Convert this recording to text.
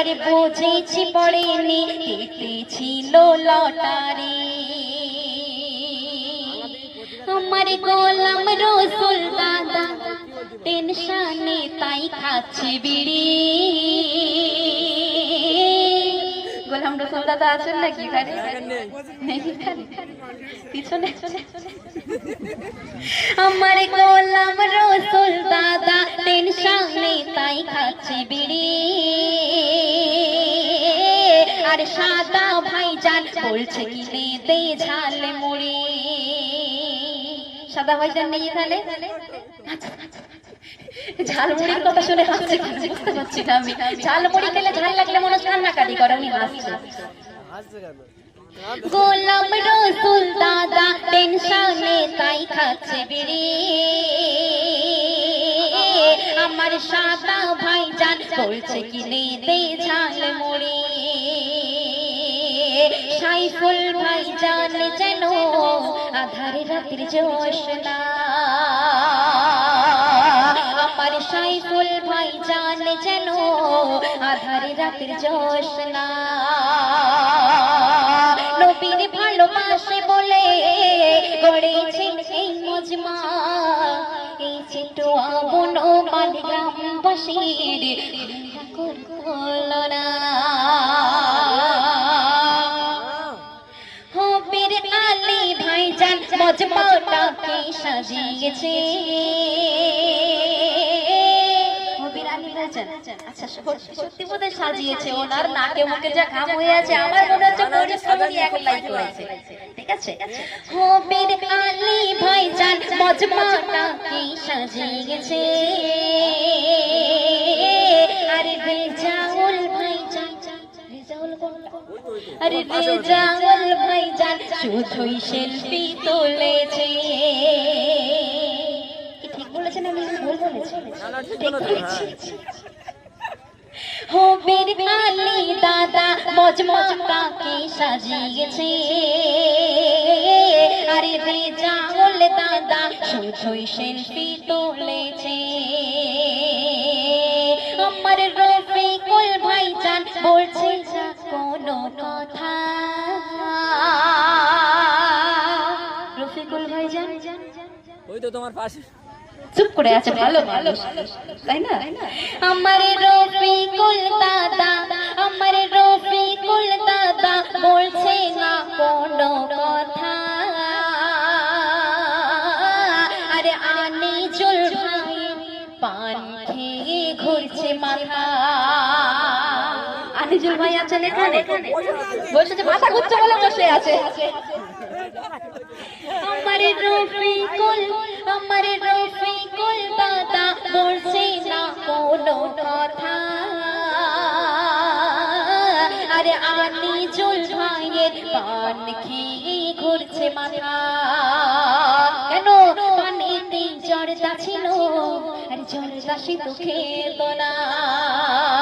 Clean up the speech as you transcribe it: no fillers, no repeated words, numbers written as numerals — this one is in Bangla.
আর বুঝেছি পড়েনি কেটেছিল লটারি আমার গোলাম রসুল দাদা টেনশনে তাই খাচ্ছে বিড়ি গোলাম রসুল দাদা আছেন নাকি এখানে পিছনে আমার গোলাম রসুল দাদা টেনশনে তাই খাচ্ছে বিড়ি আর সাদা ভাইজান বলছে কিনে দে ঝাল মুড়ি সাদা ভাইজান নেই এখানে ঝালমুড়ির কথা শুনে হাসছে বুঝতে পারছি না আমি ঝালমুড়ি খেলে ঝাল লাগলে মনে হচ্ছে কান্নাকাটি করে উনি হাসছে গোলাম রসুল দাদা টেনশনে তাই খাচ্ছে বিড়ি আমার সাদা ভাইজান বলছে কিনে দে ঝাল মুড়ি সাইফুল ভাইজান যেন আধারে রাত্রির জোছনা আমার সাইফুল ভাইজান যেন আধারে রাত্রির জোছনা নবীর ভালোবাসে বলে গড়েছেন এই মজমা এই চিটুয়া বনো বালিগ্রামবাসীর কল্পনা হবির আলী ভাইজান মজমাটাকে সাজিয়েছে আচ্ছা সত্যি বোধহয় সাজিয়েছে ওনার নাকে মুখে যা ঘাম হয়ে আছে আমার মনে হচ্ছে পরিশ্রমী এক লাইক করেছে ঠিক আছে হবির আলী ভাইজান মজমাটাকে সাজিয়েছে আরে রেজাউল ভাইজান আরে রেজাউল ভাইজান শুধুই সেলফি তুলেছে ঠিক বলেছেন আমি ভুল বলেছি ঠিক বলেছি হবির আলী দাদা মজমাটাকে সাজিয়েছে আরে রেজাউল দাদা শুধুই সেলফি তুলেছে আমার রফিকুল ভাইজান বলছে না কোনো কথা রফিকুল ভাইজান ওই তো তোমার পাশে চুপ করে আছে ভালো ভালো তাই না আমার রফিকুল দাদা আমার রফিকুল দাদা বলছে না কোনো কথা আরে আনিজুল ভাই পান খেয়ে ঘুরছে মাথা আনিজুল ভাই আছেন এখানে বসে মাথা ঘুরছে বলে বসে আছে আমার রফিকুল দাদা বলছে না কোনো কথা আরে আনিজুল ভাইয়ের পান খেয়ে ঘুরছে মাথা কেন পানিতে জর্দা ছিল আর জর্দা সে তো খেত না